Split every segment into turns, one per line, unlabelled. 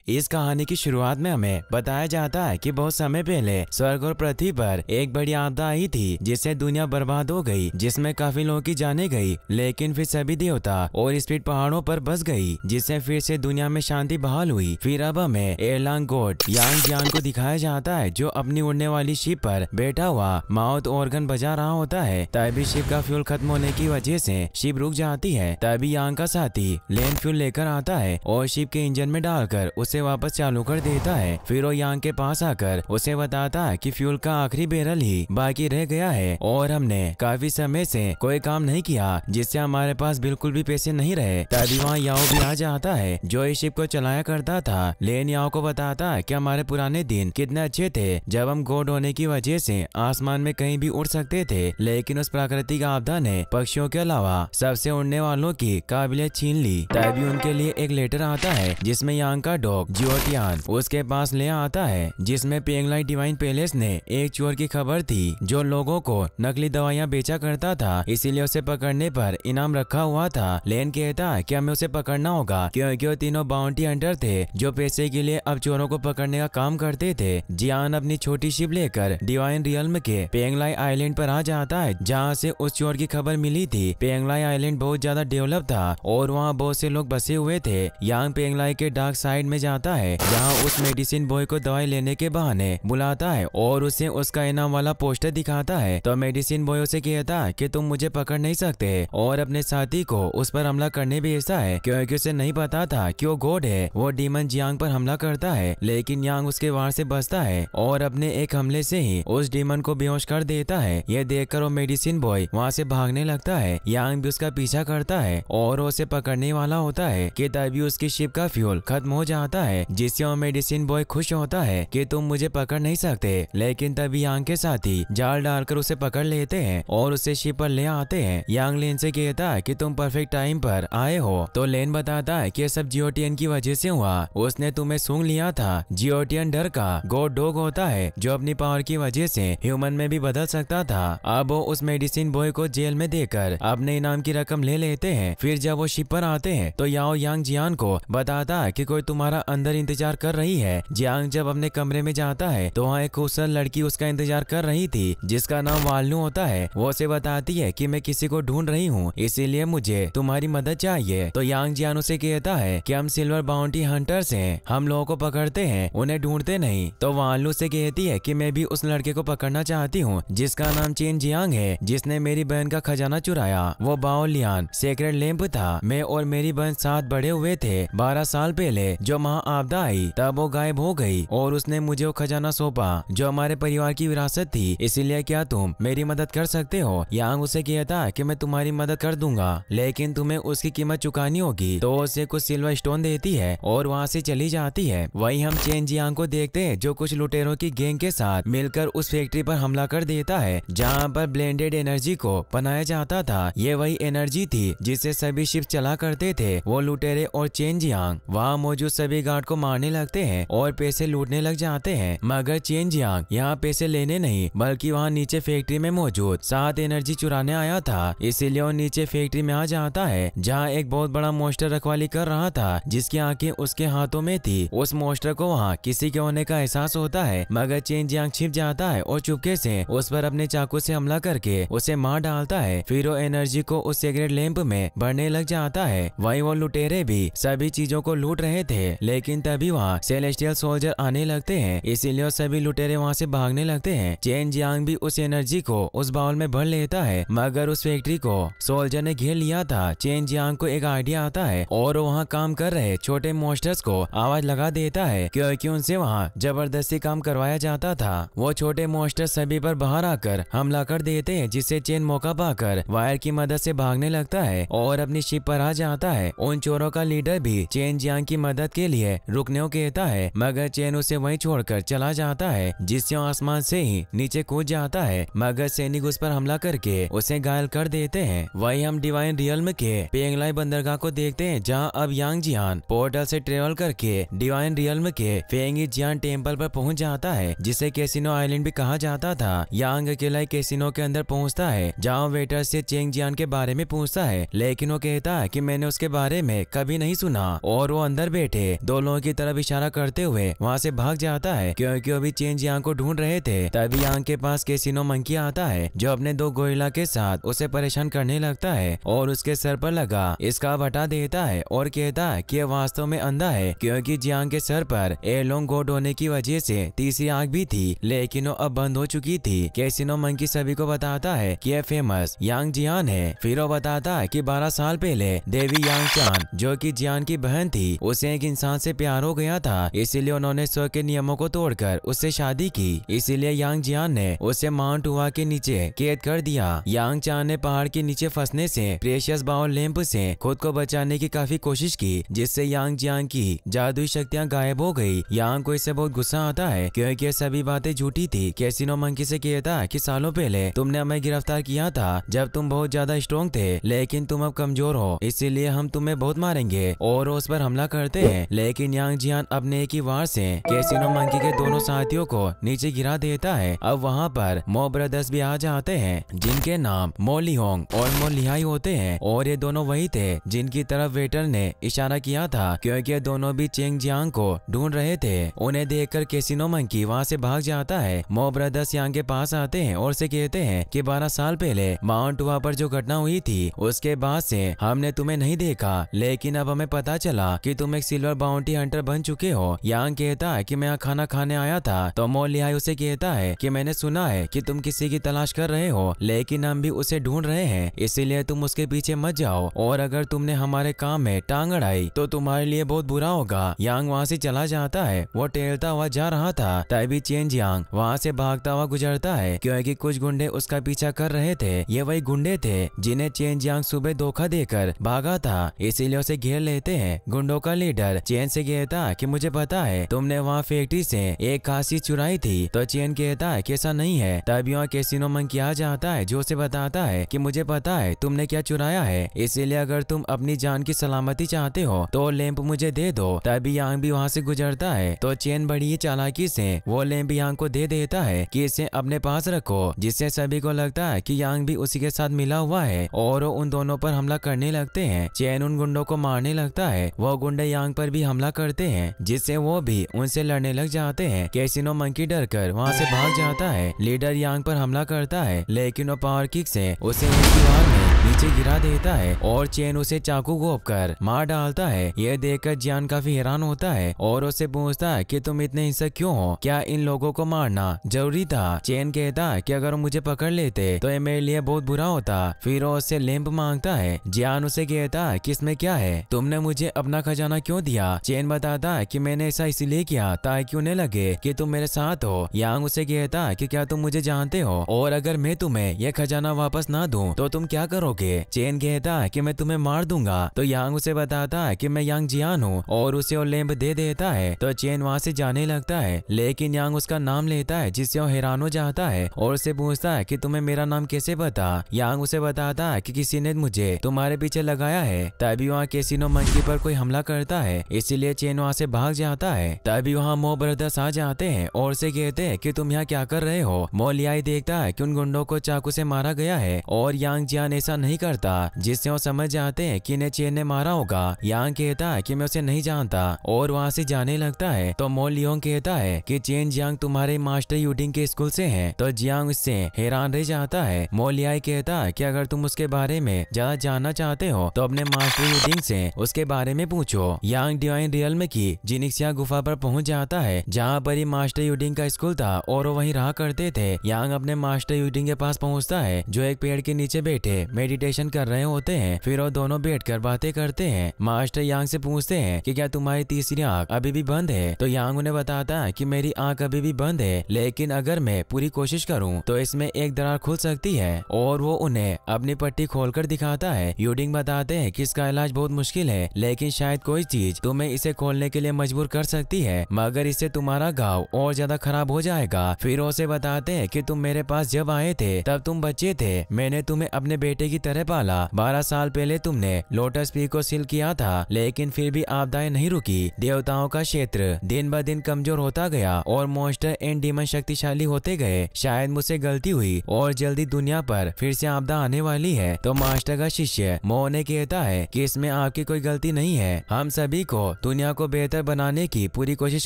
इस कहानी की शुरुआत में हमें बताया जाता है कि बहुत समय पहले स्वर्ग और पृथ्वी पर एक बड़ी आपदा आई थी जिससे दुनिया बर्बाद हो गई, जिसमें काफी लोगों की जाने गई। लेकिन फिर सभी देवता और स्पिरिट पहाड़ों पर बस गई, जिससे फिर से दुनिया में शांति बहाल हुई। फिर अब हमें एयरलॉन्ग गॉड यांग जियांग को दिखाया जाता है जो अपनी उड़ने वाली शिप पर बैठा हुआ माउथ ऑर्गन बजा रहा होता है। तभी शिप का फ्यूल खत्म होने की वजह से शिप रुक जाती है। तभी यांग का साथी लेन फ्यूल लेकर आता है और शिप के इंजन में डालकर उसे वापस चालू कर देता है। फिर वो यांग के पास आकर उसे बताता है कि फ्यूल का आखिरी बैरल ही बाकी रह गया है और हमने काफी समय से कोई काम नहीं किया, जिससे हमारे पास बिल्कुल भी पैसे नहीं रहे। तभी वहाँ याओ भी आ जाता है जो इस शिप को चलाया करता था। लेन याओ को बताता है कि हमारे पुराने दिन कितने अच्छे थे जब हम गॉड होने की वजह से आसमान में कहीं भी उड़ सकते थे, लेकिन उस प्राकृतिक आपदा ने पक्षियों के अलावा सबसे उड़ने वालों की काबिलियत छीन ली। तभी उनके लिए एक लेटर आता है जिसमें यांग का डॉग जियोटियान उसके पास ले आता है, जिसमें पेंगलाई डिवाइन पैलेस ने एक चोर की खबर थी जो लोगों को नकली दवाइयां बेचा करता था, इसीलिए उसे पकड़ने पर इनाम रखा हुआ था। लेन कहता है कि हमें उसे पकड़ना होगा क्योंकि वो तीनों बाउंटी हंटर थे जो पैसे के लिए अब चोरों को पकड़ने का काम करते थे। जियान अपनी छोटी शिप लेकर डिवाइन रियल्म के पेंगलाई आइलैंड पर आ जाता है जहाँ से उस चोर की खबर मिली थी। पेंगलाई आइलैंड बहुत ज्यादा डेवलप था और वहाँ बहुत से लोग बसे हुए थे। यांग पेंगलाई के डार्क साइड में जाता है जहाँ उस मेडिसिन बॉय को दवाई लेने के बहाने बुलाता है और उसे उसका इनाम वाला पोस्टर दिखाता है। तो मेडिसिन बॉय उसे कहता है कि तुम मुझे पकड़ नहीं सकते और अपने साथी को उस पर हमला करने भेजता है क्योंकि उसे नहीं पता था कि वो गॉड है। वो डीमन जियांग पर हमला करता है लेकिन यांग उसके वार से बचता है और अपने एक हमले से ही उस डीमन को बेहोश कर देता है। यह देखकर वो मेडिसिन बॉय वहाँ से भागने लगता है। यांग भी उसका पीछा करता है और उसे पकड़ने वाला होता है कि तभी उसकी शिप का फ्यूल खत्म हो जाता है, जिससे वो मेडिसिन बॉय खुश होता है कि तुम मुझे पकड़ नहीं सकते। लेकिन तभी यांग के साथी जाल डालकर उसे पकड़ लेते हैं और उसे शिप पर ले आते हैं। यांग लेन से कहता है कि तुम परफेक्ट टाइम पर आए हो। तो लेन बताता है कि सब जियोटियन की वजह से हुआ, उसने तुम्हें सूंघ लिया था। जियोटियन डर का गॉड डॉग होता है जो अपनी पावर की वजह से ह्यूमन में भी बदल सकता था। अब वो उस मेडिसिन बॉय को जेल में देकर अपने इनाम की रकम ले लेते हैं। फिर जब वो शिप पर आते हैं तो याओ यांग जियान को बताता है कि कोई तुम्हारा अंदर इंतजार कर रही है। जियांग जब अपने कमरे में जाता है तो वहाँ एक खूबसूरत लड़की उसका इंतजार कर रही थी जिसका नाम वालनू होता है। वो उसे बताती है कि मैं किसी को ढूंढ रही हूँ, इसीलिए मुझे तुम्हारी मदद चाहिए। तो यांग जियान उसे कहता है कि हम सिल्वर बाउंटी हंटर्स हैं, हम लोगों को पकड़ते हैं, उन्हें ढूंढते नहीं। तो वालनू से कहती है कि मैं भी उस लड़के को पकड़ना चाहती हूँ जिसका नाम चेन जियांग है, जिसने मेरी बहन का खजाना चुराया। वो बाओ लियान सेक्रेट लैंप था। मैं और मेरी बहन साथ बड़े हुए थे। 12 साल पहले जो महाआपदा आई तब वो गायब हो गई और उसने मुझे वो खजाना सौंपा जो हमारे परिवार की विरासत थी, इसीलिए क्या तुम मेरी मदद कर सकते हो? यांग उसे कहता है कि मैं तुम्हारी मदद कर दूंगा लेकिन तुम्हें उसकी कीमत चुकानी होगी। तो उसे कुछ सिल्वर स्टोन देती है और वहाँ से चली जाती है। वहीं हम चेन जियांग को देखते हैं जो कुछ लुटेरों की गैंग के साथ मिलकर उस फैक्ट्री पर हमला कर देता है जहाँ पर ब्लेंडेड एनर्जी को बनाया जाता था। ये वही एनर्जी थी जिससे सभी शिप चला करते थे। वो लुटेरे और चेन जियांग वहाँ मौजूद सभी गार्ड को मारने लगते हैं और पैसे लूटने लग जाते हैं, मगर चेन जियांग यहाँ पैसे लेने नहीं बल्कि वहाँ नीचे फैक्ट्री में मौजूद 7 एनर्जी चुराने आया था। इसीलिए वो नीचे फैक्ट्री में आ जाता है जहाँ एक बहुत बड़ा मोस्टर रखवाली कर रहा था जिसकी आंखें उसके हाथों में थी। उस मोस्टर को वहाँ किसी के होने का एहसास होता है, मगर चेन जियांग छिप जाता है और चुपके से उस पर अपने चाकू से हमला करके उसे मार डालता है। फिर वो एनर्जी को उस सिगरेट लैंप में भरने लग जाता है। वहीं वो लुटेरे भी सभी चीजों को लूट रहे थे, लेकिन तभी वहाँ सेलेस्टियल सोल्जर आने लगते हैं, इसीलिए सभी लुटेरे वहाँ से भागने लगते हैं। चेन जियांग भी उस एनर्जी को उस बाउल में भर लेता है, मगर उस फैक्ट्री को सोल्जर ने घेर लिया था। चेन जियांग को एक आइडिया आता है और वहाँ काम कर रहे छोटे मॉन्स्टर्स को आवाज लगा देता है क्योंकि उनसे वहाँ जबरदस्ती काम करवाया जाता था। वो छोटे मॉन्स्टर सभी पर बाहर आकर हमला कर देते हैं, जिससे चेन मौका पाकर वायर की मदद से भागने लगता है और अपनी शिप पर आ जाता है। उन चोरों का लीडर भी चेन जियांग की मदद के लिए रुकने को कहता है, मगर चेन उसे वहीं छोड़कर चला जाता है, जिससे आसमान से ही नीचे कूद जाता है, मगर सैनिक उस पर हमला करके उसे घायल कर देते हैं। वहीं हम डिवाइन रियल्म के पेंगलाई बंदरगाह को देखते हैं जहाँ अब यांग जियान पोर्टल से ट्रेवल करके डिवाइन रियल्म के फेंगी जियान टेम्पल पर पहुंच जाता है, जिसे कैसीनो आइलैंड भी कहा जाता था। यांग अकेला कैसीनो के अंदर पहुंचता है जहाँ वेटर से चेंग जियान के बारे में पूछता है, लेकिन वो कहता है कि मैंने उसके बारे में कभी नहीं सुना और वो अंदर बैठे 2 लोगों की तरफ इशारा करते हुए वहाँ से भाग जाता है क्योंकि अभी चेन जियांग को ढूंढ रहे थे। तभी यांग के पास कैसीनो मंकी आता है जो अपने 2 गोरिल्ला के साथ उसे परेशान करने लगता है और उसके सर पर लगा स्कार्फ हटा देता है और कहता है कि यह वास्तव में अंधा है क्योंकि जियांग के सर पर एयरलोंग गोट होने की वजह से तीसरी आंख भी थी, लेकिन वो अब बंद हो चुकी थी। कैसीनो मंकी सभी को बताता है कि यह फेमस यांग जियान है। फिर वो बताता है कि 12 साल पहले देवी यांग चान जो कि जियान की बहन थी उसे एक इंसान से प्यार हो गया था, इसीलिए उन्होंने स्व के नियमों को तोड़कर उससे शादी की। इसीलिए यांग जियान ने उसे माउंट हुआ के नीचे कैद कर दिया। यांग चान ने पहाड़ के नीचे फंसने से प्रेशियस बाउल लैंप से खुद को बचाने की काफी कोशिश की, जिससे यांग जियांग की जादुई शक्तियां गायब हो गई। यांग को इससे बहुत गुस्सा आता है क्योंकि ये सभी बातें झूठी थी। कैसीनो मंकी से कहता कि सालों पहले तुमने हमें गिरफ्तार किया था जब तुम बहुत ज्यादा स्ट्रॉन्ग थे, लेकिन तुम अब कमजोर हो, इसीलिए हम तुम्हें बहुत मारेंगे और उस पर हमला करते हैं। लेकिन यांग जियान अपने एक ही वार से कैसीनो मंकी के दोनों साथियों को नीचे गिरा देता है। अब वहाँ पर मो ब्रदर्स भी आ जाते हैं जिनके नाम मो लिहोंग और मो लिहाई होते हैं और ये दोनों वही थे जिनकी तरफ वेटर ने इशारा किया था क्योंकि ये दोनों भी चेंग जियांग को ढूंढ रहे थे। उन्हें देखकर कैसीनो मंकी वहाँ से भाग जाता है। मो ब्रदर्स यांग के पास आते हैं और से कहते हैं कि 12 साल पहले माउंट हुआ पर जो घटना हुई थी उसके बाद से हमने तुम्हें नहीं देखा, लेकिन अब हमें पता चला कि तुम एक सिल्वर बाउंटी हंटर बन चुके हो। यांग कहता है कि मैं यहाँ खाना खाने आया था, तो मो लिहाई उसे कहता है कि मैंने सुना है कि तुम किसी की तलाश कर रहे हो, लेकिन हम भी उसे ढूंढ रहे हैं, इसीलिए तुम उसके पीछे मत जाओ और अगर तुमने हमारे काम में टांग अड़ाई तो तुम्हारे लिए बहुत बुरा होगा। यांग वहाँ से चला जाता है। वो टहलता हुआ जा रहा था तभी चेन जियांग वहाँ से भागता हुआ गुजरता है क्योंकि कुछ गुंडे उसका पीछा कर रहे थे। ये वही गुंडे थे जिन्हें चेन जियांग सुबह धोखा देकर भागा था, इसीलिए उसे घेर लेते हैं। गुंडों का लीडर चेन से कहता कि मुझे पता है तुमने वहाँ फैक्ट्री से एक खासी चुराई थी, तो चेन कहता है कि ऐसा नहीं है। तभी वहाँ कैसीनो मंकी आ जाता है जो उसे बताता है कि मुझे पता है तुमने क्या चुराया है, इसीलिए अगर तुम अपनी जान की सलामती चाहते हो तो लैंप मुझे दे दो। तभी यांग भी वहाँ से गुजरता है तो चेन बड़ी ही चालाकी से वो लैंप यांग को दे देता है कि इसे अपने पास रखो, जिससे सभी को लगता है कि यांग भी उसी के साथ मिला हुआ है और वो उन दोनों पर हमला करने लगते हैं। चेन उन गुंडों को मारने लगता है, वो गुंडे यांग पर भी हमला करते हैं जिससे वो भी उनसे लड़ने लग जाते हैं। कैसीनो मंकी डर कर वहाँ से भाग जाता है। लीडर यांग पर हमला करता है लेकिन वो पावर किक से उसे एक दीवार में नीचे गिरा देता है और चेन उसे चाकू घोंप कर मार डालता है। यह देखकर जियान काफी हैरान होता है और उससे पूछता है कि तुम इतने हिंसक क्यों हो, क्या इन लोगों को मारना जरूरी था। चेन कहता है कि अगर मुझे पकड़ लेते तो ये मेरे लिए बहुत बुरा होता। फिर वो उससे लैंप मांगता है। जियान उसे कहता है कि इसमें क्या है, तुमने मुझे अपना खजाना क्यों दिया। चेन बताता है कि मैंने ऐसा इसलिए किया ताकि उन्हें लगे कि तुम मेरे साथ हो। यांग उसे कहता है कि क्या तुम मुझे जानते हो और अगर मैं तुम्हें यह खजाना वापस ना दूं तो तुम क्या करोगे। चेन कहता है कि मैं तुम्हें मार दूंगा। तो यांग उसे बताता है कि मैं यांग जियान हूँ और उसे वो लैंप दे देता है। तो चेन वहाँ से जाने लगता है लेकिन यांग उसका नाम लेता है जिससे वो हैरान हो जाता है और उससे पूछता है कि तुम्हें मेरा नाम कैसे पता। यांग उसे बताता है कि किसी ने मुझे तुम्हारे पीछे लगाया है। तभी वहाँ कैसीनो मंकी पर कोई हमला करता है, इसीलिए चेन वहाँ से भाग जाता है। तभी वहाँ मो ब्रदर्स आ जाते हैं और से कहते हैं कि तुम यहाँ क्या कर रहे हो। मो लिहाई देखता है कि उन गुंडों को चाकू से मारा गया है और यांग जियान ऐसा नहीं करता, जिससे वो समझ जाते हैं कि इन्हें चेन ने मारा होगा। यांग कहता है कि मैं उसे नहीं जानता और वहाँ से जाने लगता है। तो मो लिहोंग कहता है कि चेन जियांग तुम्हारे मास्टर यूडिंग के स्कूल से हैं। तो जियांग उससे हैरान रह जाता है। मो लिहाई कहता है कि अगर तुम उसके बारे में ज्यादा जानना चाहते हो तो अपने मास्टर यूडिंग से उसके बारे में पूछो। यांग डिवाइन रियल्म की जिनिक्सिया गुफा पर पहुंच जाता है जहाँ पर ही मास्टर यूडिंग का स्कूल था और वो वहीं रहा करते थे। यांग अपने मास्टर यूडिंग के पास पहुंचता है जो एक पेड़ के नीचे बैठे मेडिटेशन कर रहे होते हैं। फिर वो दोनों बैठकर बातें करते हैं। मास्टर यांग से पूछते हैं कि क्या तुम्हारी तीसरी आंख अभी भी बंद है। तो यांग उन्हें बताता है कि मेरी आंख अभी भी बंद है, लेकिन अगर मैं पूरी कोशिश करूं तो इसमें एक दरार खुल सकती है और वो उन्हें अपनी पट्टी खोलकर दिखाता है। यूडिंग बताते हैं कि इसका इलाज बहुत मुश्किल है, लेकिन शायद कोई चीज तुम्हें इसे खोलने के लिए मजबूर कर सकती है, मगर इससे तुम्हारा घाव और ज्यादा खराब हो जाएगा। फिर उसे बताते हैं कि तुम मेरे पास जब आए थे तब तुम बच्चे थे, मैंने तुम्हें अपने बेटे की की तरह पाला। 12 साल पहले तुमने लोटस पीक को सील किया था, लेकिन फिर भी आपदाएं नहीं रुकी। देवताओं का क्षेत्र दिन ब दिन कमजोर होता गया और मॉन्स्टर एंड डीमन शक्तिशाली होते गए। शायद मुझसे गलती हुई और जल्दी दुनिया पर फिर से आपदा आने वाली है। तो मास्टर का शिष्य मो ने कहता है कि इसमें आपकी कोई गलती नहीं है। हम सभी को दुनिया को बेहतर बनाने की पूरी कोशिश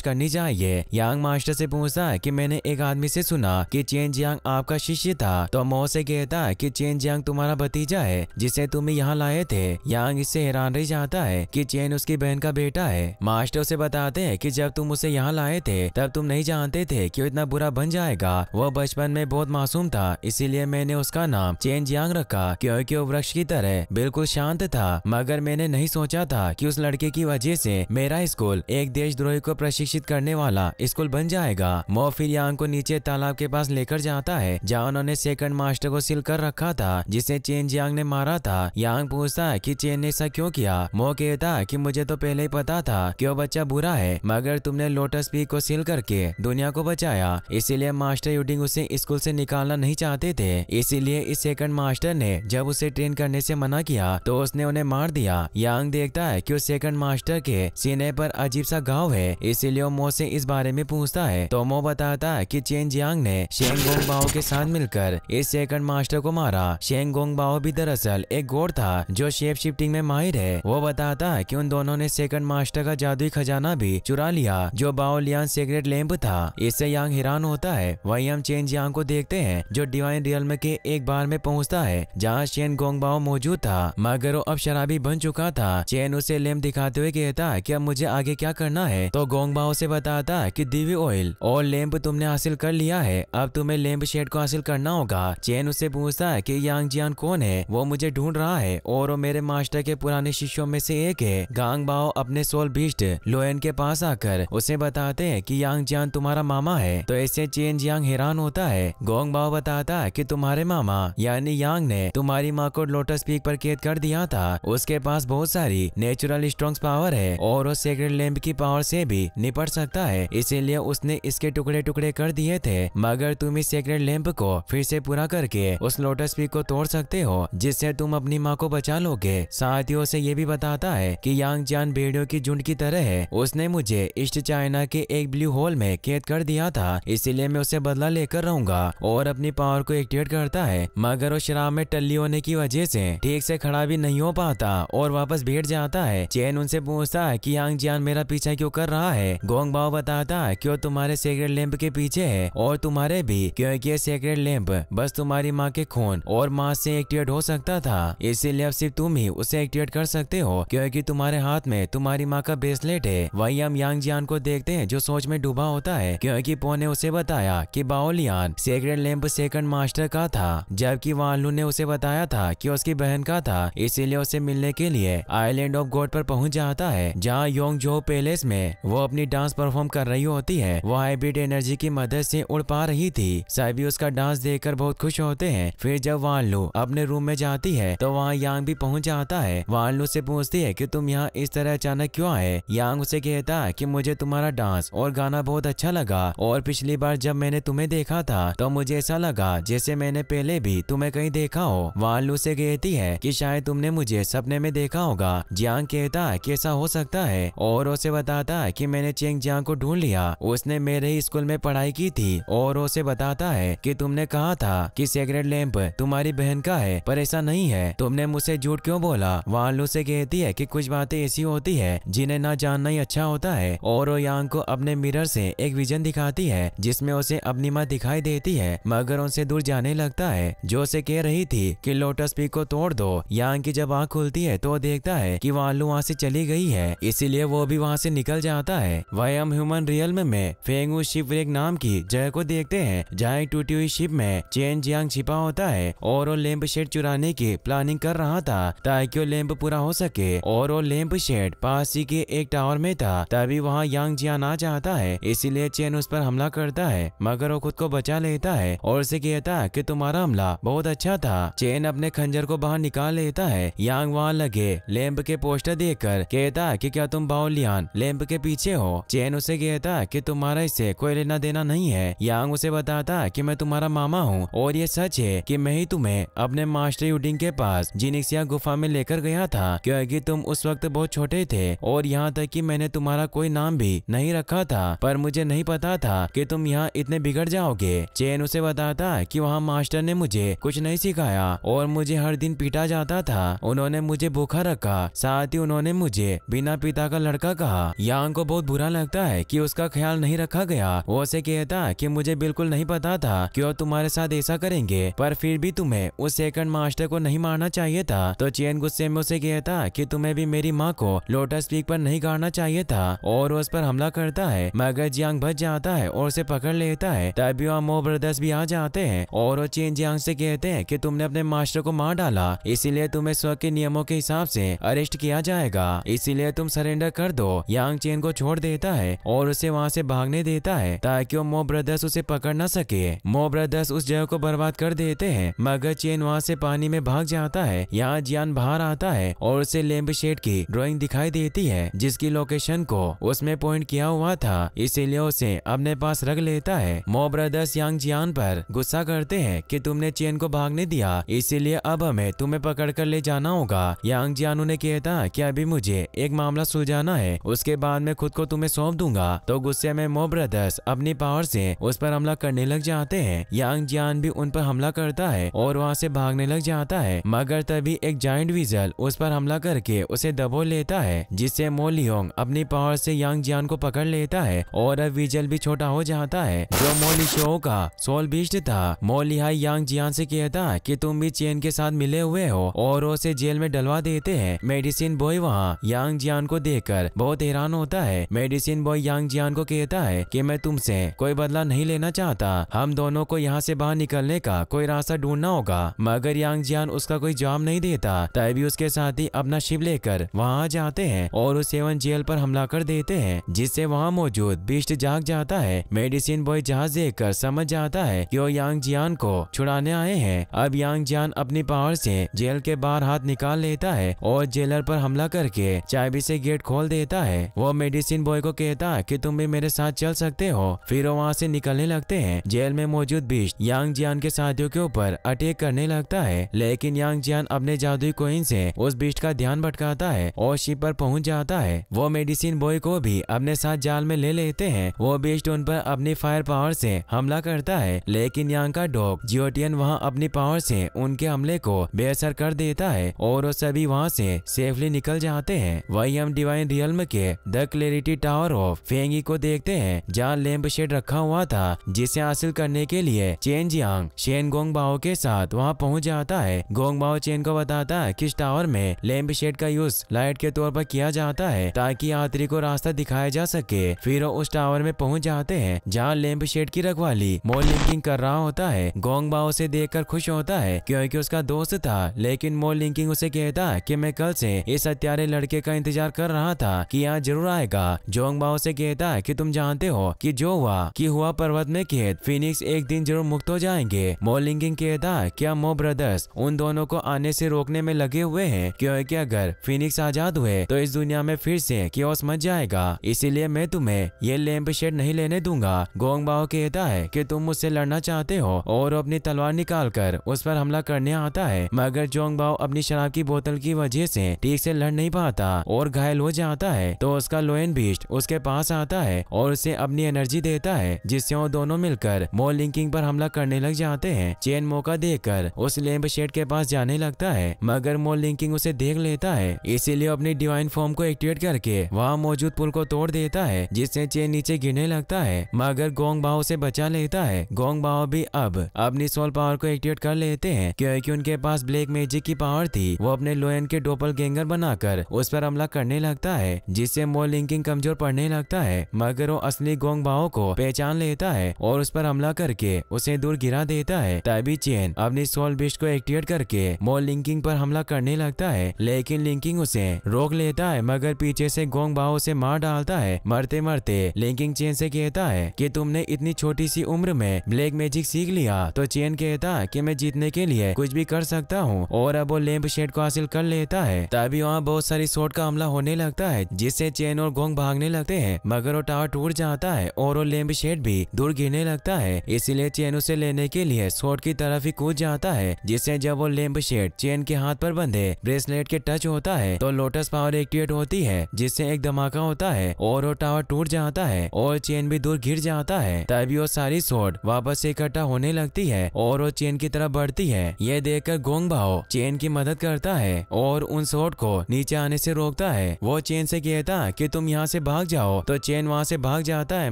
करनी चाहिए। यांग मास्टर से पूछता है कि मैंने एक आदमी से सुना कि चेन जियांग आपका शिष्य था। तो मो से कहता है कि चेन जियांग तुम्हारा भतीजा है जिसे तुम यहाँ लाए थे। यांग इससे हैरान रह जाता है कि चेन उसकी बहन का बेटा है। मास्टर उसे बताते हैं कि जब तुम उसे यहाँ लाए थे तब तुम नहीं जानते थे कि वो इतना बुरा बन जाएगा। वो बचपन में बहुत मासूम था, इसीलिए मैंने उसका नाम चेन जियांग रखा क्योंकि वो वृक्ष की तरह बिल्कुल शांत था। मगर मैंने नहीं सोचा था कि उस लड़के की वजह से मेरा स्कूल एक देशद्रोही को प्रशिक्षित करने वाला स्कूल बन जाएगा। मो फिर यांग को नीचे तालाब के पास लेकर जाता है जहाँ उन्होंने सेकंड मास्टर को सील कर रखा था जिसे चेन जियांग ने मारा था। यांग पूछता है कि चेन ने ऐसा क्यों किया। मो कहता है कि मुझे तो पहले ही पता था कि वो बच्चा बुरा है, मगर तुमने लोटस पीक को सील करके दुनिया को बचाया, इसीलिए मास्टर यूडिंग उसे स्कूल से निकालना नहीं चाहते थे। इसीलिए इस सेकंड मास्टर ने जब उसे ट्रेन करने से मना किया तो उसने उन्हें मार दिया। यांग देखता है कि उस सेकंड मास्टर के सीने पर अजीब सा घाव है, इसीलिए वो मो से इस बारे में पूछता है। तो मो बताता है कि चेन जियांग ने शेंग गोंग बाओ के साथ मिलकर इस सेकंड मास्टर को मारा। शेंग गोंग बाओ भी दरअसल एक गॉड था जो शेप शिफ्टिंग में माहिर है। वो बताता है कि उन दोनों ने सेकंड मास्टर का जादुई खजाना भी चुरा लिया जो बाओ लियान सीक्रेट लैंप था। इससे यांग हैरान होता है। वहीं हम चेन जियांग को देखते हैं जो डिवाइन रियल्म के एक बार में पहुंचता है जहां शेन गोंग बाओ मौजूद था, मगर वो अब शराबी बन चुका था। चेन उसे लैंप दिखाते हुए कहता है कि अब मुझे आगे क्या करना है। तो गोंग बाओ से बताता है कि दिव्य ऑयल और लैंप तुमने हासिल कर लिया है, अब तुम्हें लैंप शेड को हासिल करना होगा। चेन उससे पूछता है कि यांग जियान कौन है। वो मुझे ढूंढ रहा है और वो मेरे मास्टर के पुराने शिष्यों में से एक है। गांग बाओ अपने सोल बीस्ट लोयन के पास आकर उसे बताते हैं कि यांग जियान तुम्हारा मामा है। तो इससे चेन जियांग हैरान होता है। गोंग बाओ बताता है कि तुम्हारे मामा यानी यांग ने तुम्हारी माँ को लोटस पीक पर कैद कर दिया था। उसके पास बहुत सारी नेचुरल स्ट्रॉन्ग पावर है और वो सेक्रेट लैंप की पावर से भी निपट सकता है, इसीलिए उसने इसके टुकड़े टुकड़े कर दिए थे। मगर तुम इस सेक्रेट लैंप को फिर से पूरा करके उस लोटस पीक को तोड़ सकते हो जिससे तुम अपनी माँ को बचा लोगे। साथ ही उसे ये भी बताता है कि यांग जियान भेड़ियों की झुंड की तरह है। उसने मुझे ईस्ट चाइना के एक ब्लू होल में कैद कर दिया था, इसीलिए मैं उसे बदला लेकर रहूंगा और अपनी पावर को एक्टिवेट करता है। मगर वो शराब में टल्ली होने की वजह से ठीक से खड़ा भी नहीं हो पाता और वापस बैठ जाता है। चेन उनसे पूछता है कि यांग जियान मेरा पीछा क्यों कर रहा है। गोंग बाओ बताता है कि वो तुम्हारे सेक्रेट लैंप के पीछे है और तुम्हारे भी, क्योंकि ये सेक्रेट लैंप बस तुम्हारी माँ के खून और मांस से एक्टिवेट हो सकता था, इसीलिए अब सिर्फ तुम ही उसे एक्टिवेट कर सकते हो क्योंकि तुम्हारे हाथ में तुम्हारी माँ का ब्रेसलेट है। वही हम यांग जियान को देखते हैं जो सोच में डूबा होता है क्योंकि पो ने उसे बताया कि Bao Lian secret lamp second master का था, जबकि वान लू ने उसे बताया था कि उसकी बहन का था। इसीलिए उसे मिलने के लिए आइलैंड ऑफ गॉड पर पहुंच जाता है जहां योंग जो पैलेस में वो अपनी डांस परफॉर्म कर रही होती है। वो हाइब्रिड एनर्जी की मदद से उड़ पा रही थी। सभी उसका डांस देखकर बहुत खुश होते हैं। फिर जब वान लू अपने रूम में जाती है तो वहाँ यांग भी पहुंच जाता है। वान लू से पूछती है कि तुम यहाँ इस तरह अचानक क्यों आए। यांग उसे कहता है कि मुझे तुम्हारा डांस और गाना बहुत अच्छा लगा और पिछली बार जब मैंने तुम्हें देखा था तो मुझे ऐसा लगा जैसे मैंने पहले भी तुम्हें कहीं देखा हो। वान लू से कहती है कि शायद तुमने मुझे सपने में देखा होगा। जियांग कहता है कि ऐसा हो सकता है और उसे बताता है कि मैंने चेंग जियांग को ढूंढ लिया, उसने मेरे ही स्कूल में पढ़ाई की थी। और उसे बताता है कि तुमने कहा था कि सेक्रेट लैंप तुम्हारी बहन का है, पर ऐसा नहीं है, तुमने मुझसे झूठ क्यों बोला। वान लू से कहती है कि कुछ बातें ऐसी होती है जिन्हें ना जानना ही अच्छा होता है। और वो यांग को अपने मिरर से एक विजन दिखाती है जिसमें उसे अपनी माँ दिखाई देती है, मगर उनसे दूर जाने लगता है जो उसे कह रही थी कि लोटस पीक को तोड़ दो। यांग की जब आँख खुलती है तो वो देखता है कि वान लू वहाँ से चली गई है, इसीलिए वो भी वहाँ से निकल जाता है। वही हम ह्यूमन रियल्म में फेंगू शिपव्रेक नाम की जगह को देखते हैं जहाँ एक टूटी हुई शिप में चेन जियांग छिपा होता है और वो लैंप शेड चुराने की प्लानिंग कर रहा था ताकि वो लैंप पूरा हो सके। और वो लैंप शेड पास ही के एक टावर में था। तभी वहाँ यांग जियान आ जाता है, इसीलिए चेन उस पर हमला करता है, मगर वो खुद को बचा लेता है और उसे कहता है कि तुम्हारा हमला बहुत अच्छा था। चेन अपने खंजर को बाहर निकाल लेता है। यांग वहाँ लगे लैंप के पोस्टर देखकर कहता है कि क्या तुम बाओ लियान लैंप के पीछे हो। चेन उसे कहता है कि तुम्हारा इससे कोई लेना देना नहीं है। यांग उसे बताता है कि मैं तुम्हारा मामा हूँ और ये सच है कि मैं ही तुम्हें अपने मास्टर यूडिंग के पास जिनिक्सिया गुफा में लेकर गया था, क्योंकि तुम उस वक्त बहुत छोटे थे और यहाँ तक कि मैंने तुम्हारा कोई नाम भी नहीं रखा था, पर मुझे नहीं पता था कि तुम यहाँ इतने बिगड़ जाओगे। चेन उसे बताता है कि वहाँ मास्टर ने मुझे कुछ नहीं सिखाया और मुझे हर दिन पीटा जाता था। उन्होंने मुझे भूखा रखा, साथ ही उन्होंने मुझे बिना पिता का लड़का कहा। यांग को बहुत बुरा लगता है कि उसका ख्याल नहीं रखा गया। वो उसे कहता है कि मुझे बिल्कुल नहीं पता था कि वो तुम्हारे साथ ऐसा करेंगे, पर फिर भी तुम्हें उस सेकंड मास्टर को नहीं मारना चाहिए था। तो चेन गुस्से में उसे कहता कि तुम्हें भी मेरी माँ को लोटस पीक पर नहीं गाड़ना चाहिए था और उस पर हमला करता है, मगर जियांग बच जाता है और उसे पकड़ लेता है। तभी वहाँ मो ब्रदर्स भी आ जाते हैं और वो चेन जियांग से कहते हैं कि तुमने अपने मास्टर को मार डाला, इसीलिए तुम्हें स्व के नियमों के हिसाब से अरेस्ट किया जाएगा, इसीलिए तुम सरेंडर कर दो। यांग चेन को छोड़ देता है और उसे वहाँ से भागने देता है ताकि वो मो ब्रदर्स उसे पकड़ न सके। मो ब्रदर्स उस जगह को बर्बाद कर देते हैं, मगर चेन वहाँ से पानी में भाग जाता है। यहाँ जियान बाहर आता है और उसे लैम्प शेड की ड्राइंग दिखाई देती है जिसकी लोकेशन को उसमें पॉइंट किया हुआ था, इसीलिए उसे अपने पास रख लेता है। मो ब्रदर्स यांग जियान पर गुस्सा करते हैं कि तुमने चेन को भागने दिया, इसीलिए अब हमें तुम्हें पकड़ कर ले जाना होगा। यांग जियान उन्हें कहता कि अभी मुझे एक मामला सुलझाना है, उसके बाद मैं खुद को तुम्हें सौंप दूंगा। तो गुस्से में मो ब्रदर्स अपनी पावर से उस पर हमला करने लग जाते हैं। यांग जियान भी उन पर हमला करता है और वहाँ से भागने लग जाता है, मगर तभी एक जायंट वीजल उस पर हमला करके उसे दबोच लेता है, जिससे मो लियोंग अपनी पावर से यांग जियान को पकड़ लेता है और अब वीजल भी छोटा हो जाता है जो मो लिशो का सोल बीस्ट था। मो लिहाई यांग जियान से कहता है कि तुम भी चेन के साथ मिले हुए हो और उसे जेल में डलवा देते हैं। मेडिसिन बॉय वहाँ यांग जियान को देखकर बहुत हैरान होता है। मेडिसिन बॉय यांग जियान को कहता है कि मैं तुमसे कोई बदला नहीं लेना चाहता, हम दोनों को यहाँ से बाहर निकलने का कोई रास्ता ढूंढना होगा, मगर यांग जियान उसका कोई जवाब नहीं देता। तभी उसके साथी अपना शिप लेकर वहाँ आ जाते हैं और उस सेवन जेल पर हमला कर देते हैं, जिससे वहाँ मौजूद बीस्ट जाग जाता है। मेडिसिन बॉय जहाज देखकर समझ जाता है कि वो यांग जियान को छुड़ाने आए हैं। अब यांग जियान अपनी पावर से जेल के बाहर हाथ निकाल लेता है और जेलर पर हमला करके चाबी से गेट खोल देता है। वो मेडिसिन बॉय को कहता है कि तुम भी मेरे साथ चल सकते हो। फिर वो वहाँ से निकलने लगते हैं। जेल में मौजूद बीस्ट यांग जियान के साथियों के ऊपर अटैक करने लगता है, लेकिन यांग जियान अपने जादुई कोइन से उस बीस्ट का ध्यान भटकाता है और शिप पर पहुंच जाता है। वो मेडिसिन बॉय को भी अपने साथ जाल में ले लेते हैं। वो बीस्ट उन पर अपनी फायर पावर से हमला करता है, लेकिन यांग का डॉग जियोटियन वहाँ अपनी पावर से उनके हमले को बेअसर कर देता है और वो सभी वहाँ से सेफली निकल जाते हैं। वही हम डिवाइन रियल्म के द क्लैरिटी टावर ऑफ फेंगी को देखते हैं, जहाँ लैम्प शेड रखा हुआ था, जिसे हासिल करने के लिए चेन जियांग शेन गोंग बाओ के साथ वहाँ पहुँच जाता है। गोंग बाओ चेन को बताता है कि इस टावर में लैम्प शेड का यूज लाइट के तौर पर किया जाता है ताकि यात्री को रास्ता दिखाया जा सके। फिर वो उस टावर में पहुँच जाते हैं जहाँ लैम्प शेड की रखवाली मो लिंकिंग कर रहा होता है। गोंग बाओ से देखकर खुश होता है क्योंकि उसका दोस्त था, लेकिन मो लिंकिंग उसे कहता है कि मैं कल से इस हत्यारे लड़के का इंतजार कर रहा था कि यहाँ जरूर आएगा। जोंग बाओ से कहता है कि तुम जानते हो कि जो हुआ पर्वत में कैद फिनिक्स एक दिन जरूर मुक्त हो जाएंगे। मो लिंकिंग कहता है क्या मो ब्रदर्स उन दोनों को आने से रोकने में लगे हुए हैं, क्योंकि अगर फिनिक्स आजाद हुए तो इस दुनिया में फिर से कियोस मच जाएगा, इसीलिए मैं तुम्हें ये लैम्प शेड नहीं लेने दूंगा। गोंग बाओ कहता है कि तुम मुझसे लड़ना चाहते हो और अपनी तलवार निकाल कर उस पर हमला करने आता है, मगर जोंग बाओ अपनी शराब की बोतल की वजह से ठीक से लड़ नहीं पाता और घायल हो जाता है। तो उसका लोयन बीस्ट उसके पास आता है और उसे अपनी एनर्जी देता है, जिससे वो दोनों मिलकर मो लिंकिंग पर हमला करने लग जाते हैं। चेन मौका देकर उस लैम्प शेड के पास जाने लगता है, मगर मो लिंकिंग उसे देख लेता है, इसीलिए अपनी डिवाइन फॉर्म को एक्टिवेट करके वहाँ मौजूद पुल को तोड़ देता है, जिससे चेन नीचे गिरने लगता है, मगर गोंग बाओ से बचा लेता है। गोंग बाओ भी अब अपनी सोल पावर को एक्टिवेट कर लेते हैं, क्योंकि उनके पास ब्लैक मैजिक की पावर थी। वो अपने लोयन के डोपलगैंगर बनाकर उस पर हमला करने लगता है, जिससे मो लिंकिंग कमजोर पड़ने लगता है, मगर वो असली गोंग बाओ को पहचान लेता है और उस पर हमला करके उसे दूर गिरा देता है। तभी चेन अपनी सोल बिस्ट को एक्टिवेट करके मो लिंकिंग पर हमला करने लगता है, लेकिन लिंकिंग उसे रोक लेता है, मगर पीछे से गोंग बाओ उसे मार डालता है। मरते मरते लिंकिंग चेन से कहता है कि तुमने इतनी छोटी सी उम्र में ब्लैक मैजिक सीख लिया। तो चेन कहता है कि मैं जीतने के लिए कुछ भी कर सकता हूँ, और अब वो लैम्प शेड को हासिल कर लेता है। तभी वहाँ बहुत सारी शॉट का हमला होने लगता है, जिससे चेन और गोंग भागने लगते हैं, मगर वो टावर टूट जाता है और वो लैम्प शेड भी दूर गिरने लगता है। इसीलिए चेन उसे लेने के लिए शॉट की तरफ ही कूद जाता है, जिससे जब वो लैंप शेड चेन के हाथ पर बंधे ब्रेसलेट के टच होता है तो लोटस पावर एक्टिवेट होती है, जिससे एक धमाका होता है और वो टावर टूट जाता है और चेन भी दूर गिर जाता है। तभी वो सारी स्वॉर्ड वापस से इकट्ठा होने लगती है और वो चेन की तरफ बढ़ती है। ये देखकर गोंग बाओ चेन की मदद करता है और उन स्वॉर्ड को नीचे आने से रोकता है। वो चेन से कहता है कि तुम यहाँ से भाग जाओ, तो चेन वहाँ से भाग जाता है,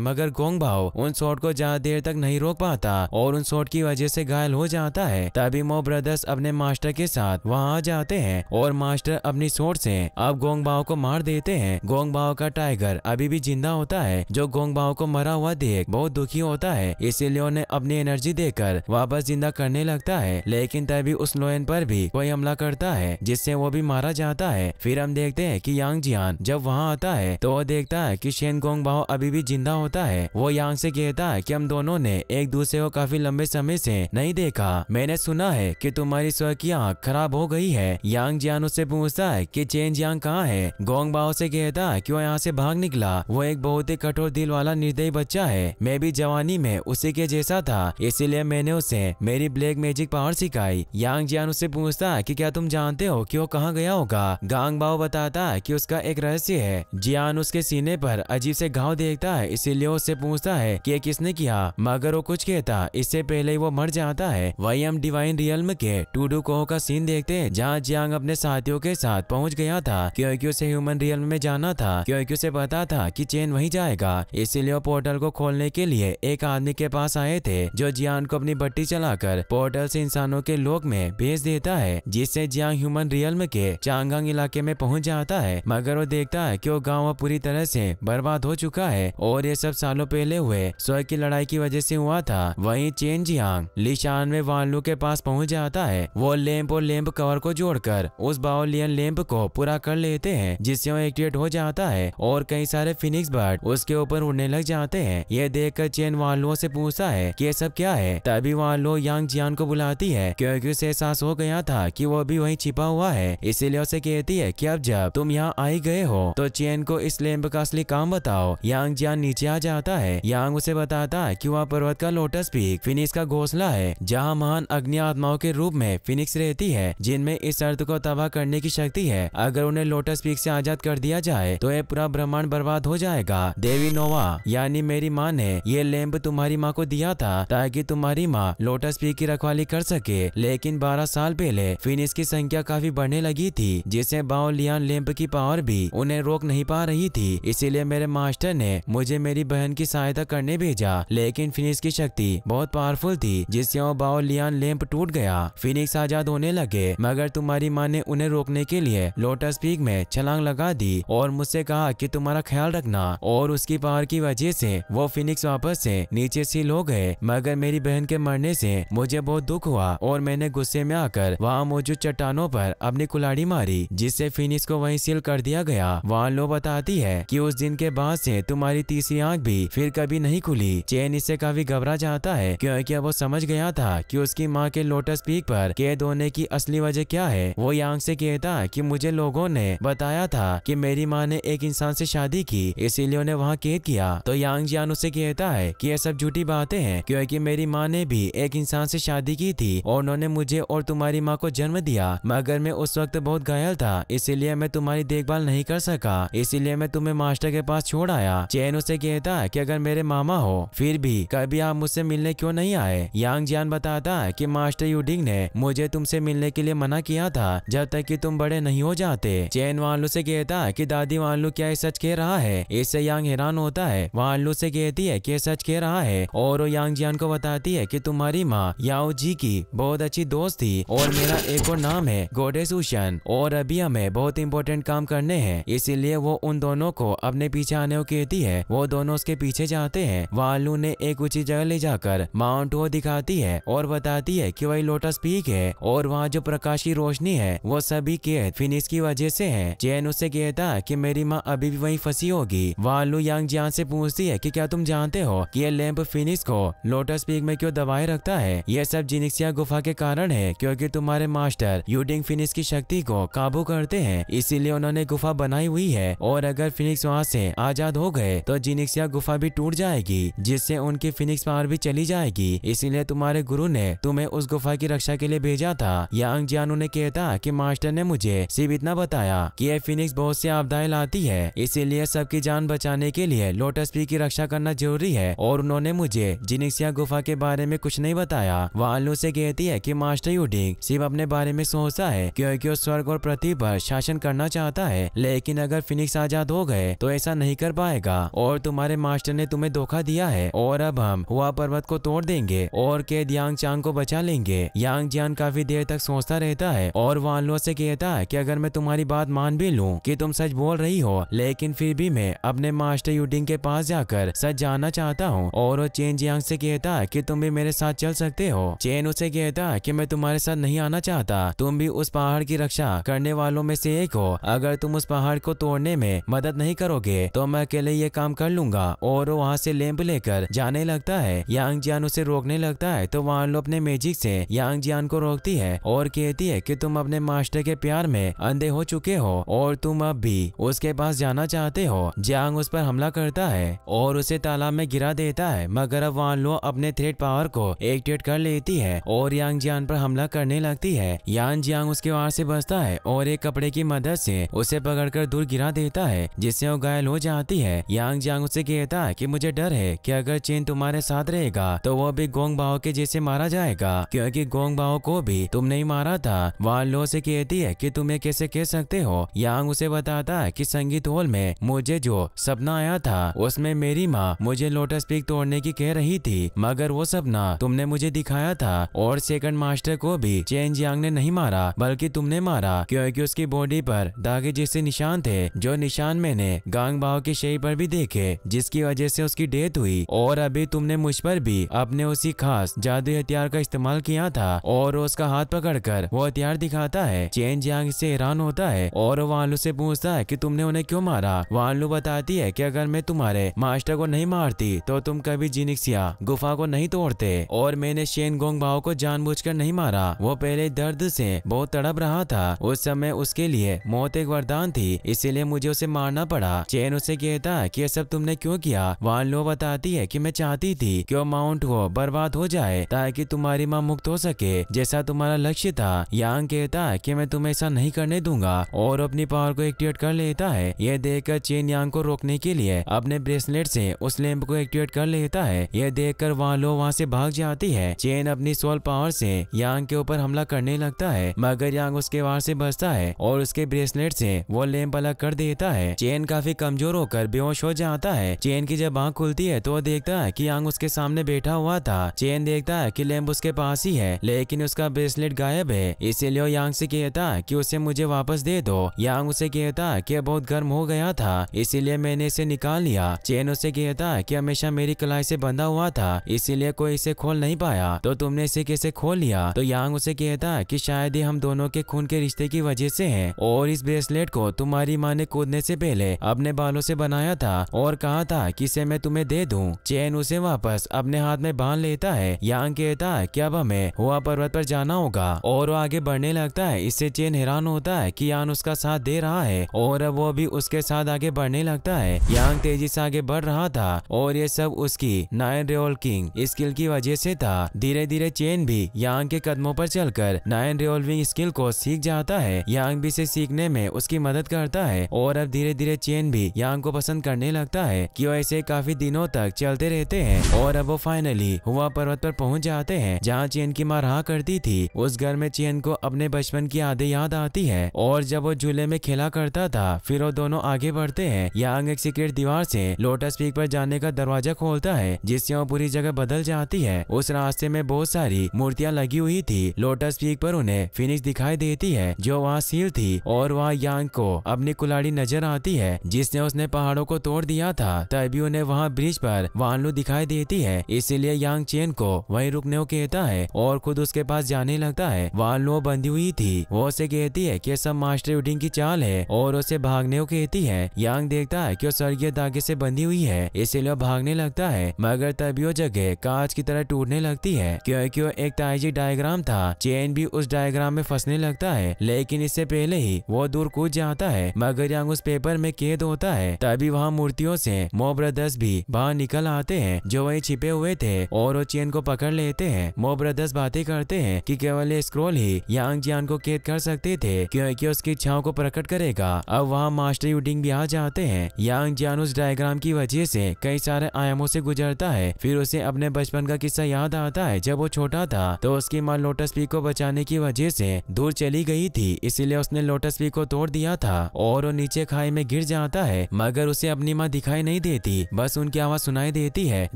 मगर गोंग बाओ उन स्वॉर्ड को ज्यादा देर तक नहीं रोक पाता और उन स्वॉर्ड की वजह से घायल हो जाता है। तभी मो ब्रदर्स अपने मास्टर के साथ वहाँ आ जाते हैं और मास्टर अपनी स्वॉर्ड से अब गोंग बाओ को मार देते हैं। गोंग बाओ का टाइगर अभी भी जिंदा होता है, जो गोंग बाओ को मरा हुआ देख बहुत दुखी होता है, इसीलिए उन्हें अपनी एनर्जी देकर वापस जिंदा करने लगता है। लेकिन तभी उस लोयन पर भी कोई हमला करता है, जिससे वो भी मारा जाता है। फिर हम देखते हैं कि यांग जियान जब वहाँ आता है तो वो देखता है कि शेन गोंग बाओ अभी भी जिंदा होता है। वो यांग से कहता है कि हम दोनों ने एक दूसरे को काफी लंबे समय से नहीं देखा, मैंने सुना है कि तुम्हारी स्वर की आँख खराब हो गई है। यांग जियान उससे पूछता है कि चेन जियांग कहाँ है। गोंग बाओ से कहता है कि वो यहाँ से भाग निकला, वो एक बहुत ही कठोर दिल वाला निर्दयी बच्चा है, मैं भी जवानी में उसी के जैसा था, इसीलिए मैंने उसे मेरी ब्लैक मैजिक पावर सिखाई। यांग जियान उससे पूछता है कि क्या तुम जानते हो कि वो कहाँ गया होगा। गांग बाओ बताता है कि उसका एक रहस्य है। जियान उसके सीने पर अजीब से घाव देखता है, इसीलिए उससे पूछता है कि ये किसने किया, मगर वो कुछ कहता इससे पहले ही वो मर जाता है। वही हम डिवाइन रियल्म के टूडू कोह का सीन देखते हैं, जहाँ जियांग अपने साथियों के साथ पहुंच गया था क्योंकि उसे ह्यूमन रियल्म में जाना था, क्योंकि उसे पता था कि चेन वहीं जाएगा। इसीलिए वो पोर्टल को खोलने के लिए एक आदमी के पास आए थे, जो जियान को अपनी बट्टी चलाकर पोर्टल से इंसानों के लोक में भेज देता है, जिससे जियांग ह्यूमन रियल्म के चांगंग इलाके में पहुंच जाता है। मगर वो देखता है कि वो गाँव पूरी तरह से बर्बाद हो चुका है और ये सब सालों पहले हुए स्वर्ग की लड़ाई की वजह से हुआ था। वहीं चेन जियांग लिशान में वानलू के पास पहुंच जाता है। वो लैंप और लैंप कवर को जोड़कर उस बाओलियन लैंप को पूरा कर लेते हैं, जिससे वो एक्टिवेट हो जाता है और कई सारे फिनिक्स बर्ड उसके ऊपर उड़ने लग जाते हैं। ये देखकर चेन वानलू से पूछता है कि ये सब क्या है। तभी वानलू यांग जियान को बुलाती है, क्योंकि उसे एहसास हो गया था कि वो भी वहीं छिपा हुआ है। इसीलिए उसे कहती है कि अब जब तुम यहाँ आई गए हो तो चेन को इस लैंप का असली काम बताओ। यांग जियान नीचे आ जाता है। यांग उसे बताता है कि वह पर्वत का लोटस पीक फिनिक्स का घोंसला है, जहाँ महान अग्नि आत्माओं के रूप में फिनिक्स रहती है, जिनमें इस अर्थ को तबाह करने की शक्ति है। अगर उन्हें लोटस पीक से आजाद कर दिया जाए तो यह पूरा ब्रह्मांड बर्बाद हो जाएगा। देवी नोवा यानी मेरी माँ ने ये लैंप तुम्हारी माँ को दिया था ताकि तुम्हारी माँ लोटस पीक की रखवाली कर सके, लेकिन 12 साल पहले फिनिक्स की संख्या काफी बढ़ने लगी थी, जिससे बाओलियन लैंप की पावर भी उन्हें रोक नहीं पा रही थी। इसीलिए मेरे मास्टर ने मुझे मेरी बहन की सहायता करने भेजा, लेकिन फिनिक्स की शक्ति बहुत पावरफुल थी, जिससे वो बाओलियन लैंप टूट गया। फिनिक्स आजाद होने लगे, मगर तुम्हारी माँ ने उन्हें रोकने के लिए लोटस पीक में छलांग लगा दी और मुझसे कहा कि तुम्हारा ख्याल रखना, और उसकी पावर की वजह से वो फिनिक्स वापस से नीचे सील हो गए। मगर मेरी बहन के मरने से मुझे बहुत दुख हुआ और मैंने गुस्से में आकर वहाँ मौजूद चट्टानों पर अपनी कुल्हाड़ी मारी, जिससे फिनिक्स को वहीं सील कर दिया गया। वहाँ लो बताती है कि उस दिन के बाद से तुम्हारी तीसरी आंख भी फिर कभी नहीं खुली। चेन इससे काफी घबरा जाता है, क्योंकि अब वो समझ गया था कि उसकी माँ के लोटस पीक पर कैद होने की असली वजह क्या है। वो यांग से कहता है कि मुझे लोगों ने बताया था कि मेरी माँ ने एक इंसान से शादी की, इसीलिए उन्हें वहाँ कैद किया। तो यांग जियान उससे कहता है कि ये सब झूठी बातें हैं, क्योंकि मेरी माँ ने भी एक इंसान से शादी की थी और उन्होंने मुझे और तुम्हारी माँ को जन्म दिया, मगर मैं उस वक्त बहुत घायल था, इसीलिए मैं तुम्हारी देखभाल नहीं कर सका, इसीलिए मैं तुम्हें मास्टर के पास छोड़ आया। चैन उससे कहता है कि अगर मेरे मामा हो फिर भी कभी आप मुझसे मिलने क्यों नहीं आए। यांग जियान बताता है कि मास्टर यूडिंग ने मुझे तुमसे मिलने के लिए मना किया था जब तक कि तुम बड़े नहीं हो जाते। चैन वानलू से कहता है कि दादी वानलू क्या ये सच कह रहा है। इससे यांग हैरान होता है। वानलू से कहती है कि सच कह रहा है और वो यांग जियान को बताती है कि तुम्हारी माँ याओ जी की बहुत अच्छी दोस्त थी और मेरा एक और नाम है गॉडेस उशन, और अभी हमें बहुत इंपॉर्टेंट काम करने हैं, इसीलिए वो उन दोनों को अपने पीछे आने को कहती है। वो दोनों उसके पीछे जाते हैं। वानलू ने एक ऊंची जगह ले जाकर माउंट वो दिखाती है और बताती है कि वही लोटस पीक है और वहाँ जो प्रकाश की रोशनी है वो सभी कैद फिनिक्स की वजह से है। चैन उससे कहता है कि मेरी माँ अभी भी वहीं फंसी होगी। वानलू यांग जियान से पूछती है कि क्या तुम जानते हो कि ये लैंप फिनिक्स को लोटस पीक में क्यों दबाए रखता है। यह सब जिनिक्सिया गुफा के कारण है, क्योंकि तुम्हारे मास्टर यूडिंग फिनिक्स की शक्ति को काबू करते हैं, इसीलिए उन्होंने गुफा बनाई हुई है, और अगर फिनिक्स वहाँ से आजाद हो गए तो जिनिक्सिया गुफा भी टूट जाएगी, जिससे उनकी फिनिक्स पावर भी चली जाएगी। इसीलिए तुम्हारे गुरु ने तुम्हें उस गुफा की रक्षा के लिए भेजा था। यांग जियान उन्हें कहता कि मास्टर ने मुझे सिर्फ इतना बताया कि यह फिनिक्स बहुत सी आपदाएं लाती है, इसीलिए सबकी जान बचाने के लिए लोटस पीक की रक्षा करना जरूरी है। और उन्होंने मुझे जिनिक्सिया गुफा के बारे में कुछ नहीं बताया। वान लू से कहती है कि मास्टर यूडिंग सिर्फ अपने बारे में सोचता है क्योंकि वो स्वर्ग और पृथ्वी पर शासन करना चाहता है, लेकिन अगर फिनिक्स आजाद हो गए तो ऐसा नहीं कर पाएगा और तुम्हारे मास्टर ने तुम्हें धोखा दिया है और अब हम हुआ पर्वत को तोड़ देंगे और कैद यांग चांग को बचा लेंगे। यांग जियान काफी देर तक सोचता रहता है और वान लू से कहता है कि अगर मैं तुम्हारी बात मान भी लूं कि तुम सच बोल रही हो, लेकिन फिर भी मैं अपने मास्टर यूडिंग के पास जाकर सच जानना चाहता हूँ। और वो चेन जियांग से कहता है कि तुम भी मेरे साथ चल सकते हो। चेन उसे कहता है कि मैं तुम्हारे साथ नहीं आना चाहता, तुम भी उस पहाड़ की रक्षा करने वालों में से एक हो। अगर तुम उस पहाड़ को तोड़ने में मदद नहीं करोगे तो मैं अकेले ये काम कर लूंगा। और वो वहाँ से लैंप लेकर जाने लगता है। यांग जियान उसे रोकने लगता है तो वान लू अपने मैजिक से यांग जियान को रोकती है और कहती है कि तुम अपने मास्टर के प्यार में अंधे हो चुके हो और तुम अब भी उसके पास जाना चाहते हो। जियांग उस पर हमला करता है और उसे तालाब में गिरा देता है, मगर अब वान लू अपने थ्रेड पावर को एक्टिवेट कर लेती है और यांग जियान पर हमला करने लगती है। यांग जियांग उसके वार से बचता है और एक कपड़े की मदद से उसे पकड़कर दूर गिरा देता है, जिससे वो घायल हो जाती है। यांग जियांग उसे कहता है कि मुझे डर है कि अगर चेन तुम्हारे साथ रहेगा तो वो भी गोंग बाओ के जैसे मारा जाएगा, क्योंकि गोंग बाओ को भी तुम नहीं मारा था। वान लू से कहती है कि तुम ये कैसे कह सकते हो। यांग उसे बताता है कि संगीत हॉल में मुझे जो सपना आया था उसमें मेरी माँ मुझे लोटस पीक तोड़ने की कह रही थी, मगर वो सपना तुमने मुझे दिखाया था। और सेकंड मास्टर को भी चेन जियांग ने नहीं मारा बल्कि तुमने मारा, क्योंकि उसकी बॉडी पर दागे जैसे निशान थे, जो निशान मैंने गांग बाओ के शरीर पर भी देखे, जिसकी वजह से उसकी डेथ हुई। और अभी तुमने मुझ पर भी अपने उसी खास जादुई हथियार का इस्तेमाल किया था। और उसका हाथ पकड़कर वो हथियार दिखाता है। चेन जियांग इससे हैरान होता है और वान लू से पूछता है कि तुमने उन्हें क्यों मारा। वान लू बताती है कि अगर मैं तुम्हारे मास्टर को नहीं मारती तो तुम कभी जिनिक्सिया गुफा को नहीं तोड़ते, और मैंने शेन गोंग बाओ को जानबूझकर नहीं मारा। वो पहले दर्द से बहुत तड़प रहा था, उस समय उसके लिए मौत एक वरदान थी, इसीलिए मुझे उसे मारना पड़ा। चेन उसे कहता है कि ये सब तुमने क्यों किया। वान लू बताती है कि मैं चाहती थी कि वो माउंट को बर्बाद हो जाए ताकि तुम्हारी माँ मुक्त हो सके, जैसा तुम्हारा लक्ष्य था। यांग कहता है कि मैं तुम्हें ऐसा नहीं करने दूंगा और अपनी पावर को एक्टिवेट कर लेता है। यह देखकर चेन यांग को रोकने के लिए अपने ब्रेसलेट से उस लैंप को एक्टिवेट कर लेता है। यह देखकर वान लू वहाँ से भाग जाती है। चेन अपनी सोल पावर से यांग के ऊपर हमला करने लगता है, मगर यांग उसके वार से बचता है और उसके ब्रेसलेट से वो लैंप अलग कर देता है। चेन काफी कमजोर होकर बेहोश हो जाता है। चेन की जब आंख खुलती है तो वो देखता है कि यांग उसके सामने बैठा हुआ था। चेन देखता है कि लैंप उसके पास ही है, लेकिन उसका ब्रेसलेट गायब है, इसीलिए यांग से कहता है कि उसे मुझे वापस दे दो। यांग उसे कहता है कि बहुत गर्म हो गया था, इसीलिए मैंने इसे निकाल लिया। चेन उसे कहता है कि हमेशा मेरी कलाई से बंधा हुआ था, इसीलिए कोई इसे खोल नहीं पाया, तो तुमने इसे कैसे खोल लिया। तो यांग उसे कहता है कि शायद ये हम दोनों के खून के रिश्ते की वजह से है, और इस ब्रेसलेट को तुम्हारी माँ ने कूदने से पहले अपने बालों से बनाया था और कहा था कि इसे मैं तुम्हें दे दूं। चेन उसे वापस अपने हाथ में बांध लेता है। यांग कहता है कि अब हमें हुआ पर्वत पर जाना होगा और वो आगे बढ़ने लगता है। इससे चेन हैरान होता है कि यांग उसका साथ दे रहा है और अब वो भी उसके साथ आगे बढ़ने लगता है। यांग तेजी से आगे बढ़ रहा था और ये सब उसकी 9 रेओल किंग स्किल की वजह से था। धीरे धीरे चेन भी यांग के कदमों पर चलकर 9 रिवॉल्विंग स्किल को सीख जाता है। यांग भी इसे सीखने में उसकी मदद करता है और अब धीरे धीरे चेन भी यांग को पसंद करने लगता है कि वो ऐसे काफी दिनों तक चलते रहते हैं। और अब वो फाइनली हुआ पर्वत पर पहुंच जाते हैं जहाँ चेन की माँ रहा करती थी। उस घर में चेन को अपने बचपन की यादें याद आती है और जब वो झूले में खेला करता था। फिर वो दोनों आगे बढ़ते हैं। यांग एक सीक्रेट दीवार से लोटस पीक पर जाने का दरवाजा खोलता है, जिससे वो पूरी जगह बदल जाती है। उस रास्ते में बहुत सारी मूर्तियां लगी हुई थी। लोटस पीक पर उन्हें फिनिक्स दिखाई देती है जो वहाँ सील थी और वहाँ यांग को अपनी कुल्हाड़ी नजर आती है जिसने उसने पहाड़ों को तोड़ दिया था। तभी उन्हें वहाँ ब्रिज पर वान लू दिखाई देती है, इसीलिए यांग चेन को वहीं रुकने को कहता है और खुद उसके पास जाने लगता है। वान लू बंधी हुई थी, वो उसे कहती है कि सब मास्टर यूडिंग की चाल है और उसे भागने को कहती है। यांग देखता है कि वो स्वर्गीय धागे से बंधी हुई है, इसीलिए वो भागने लगता है, मगर तभी वो जगह कांच की तरह टूटने लगती है क्योंकि वो एक ताइजी डायग्राम था। चेन भी उस डायग्राम में फंसने लगता है, लेकिन इससे पहले ही वो दूर कूद जाता है, मगर यांग उस पेपर में कैद होता है। तभी वहाँ मूर्तियों से मो ब्रदर्स भी बाहर निकल आते हैं जो वहीं छिपे हुए थे और वो चेन को पकड़ लेते हैं। मो ब्रदर्स बातें बातें करते हैं कि केवल ये स्क्रॉल ही यांग जियान को कैद कर सकते थे क्योंकि उसकी इच्छाओं को प्रकट करेगा। अब वहाँ मास्टर यूडिंग भी आ जाते हैं। यांग जियान उस डायग्राम की वजह से कई सारे आयामों से गुजरता है। फिर उसे अपने बचपन का किस्सा याद आता है। जब वो छोटा था तो उसकी माँ लोटस पीक को बचाने की वजह से दूर चली गई थी, इसीलिए उसने लोटस पीक को तोड़ दिया था और वो नीचे खाई में गिर जाता है। मगर उसे अपनी माँ दिखाई नहीं देती, बस उनकी आवाज सुनाई देती है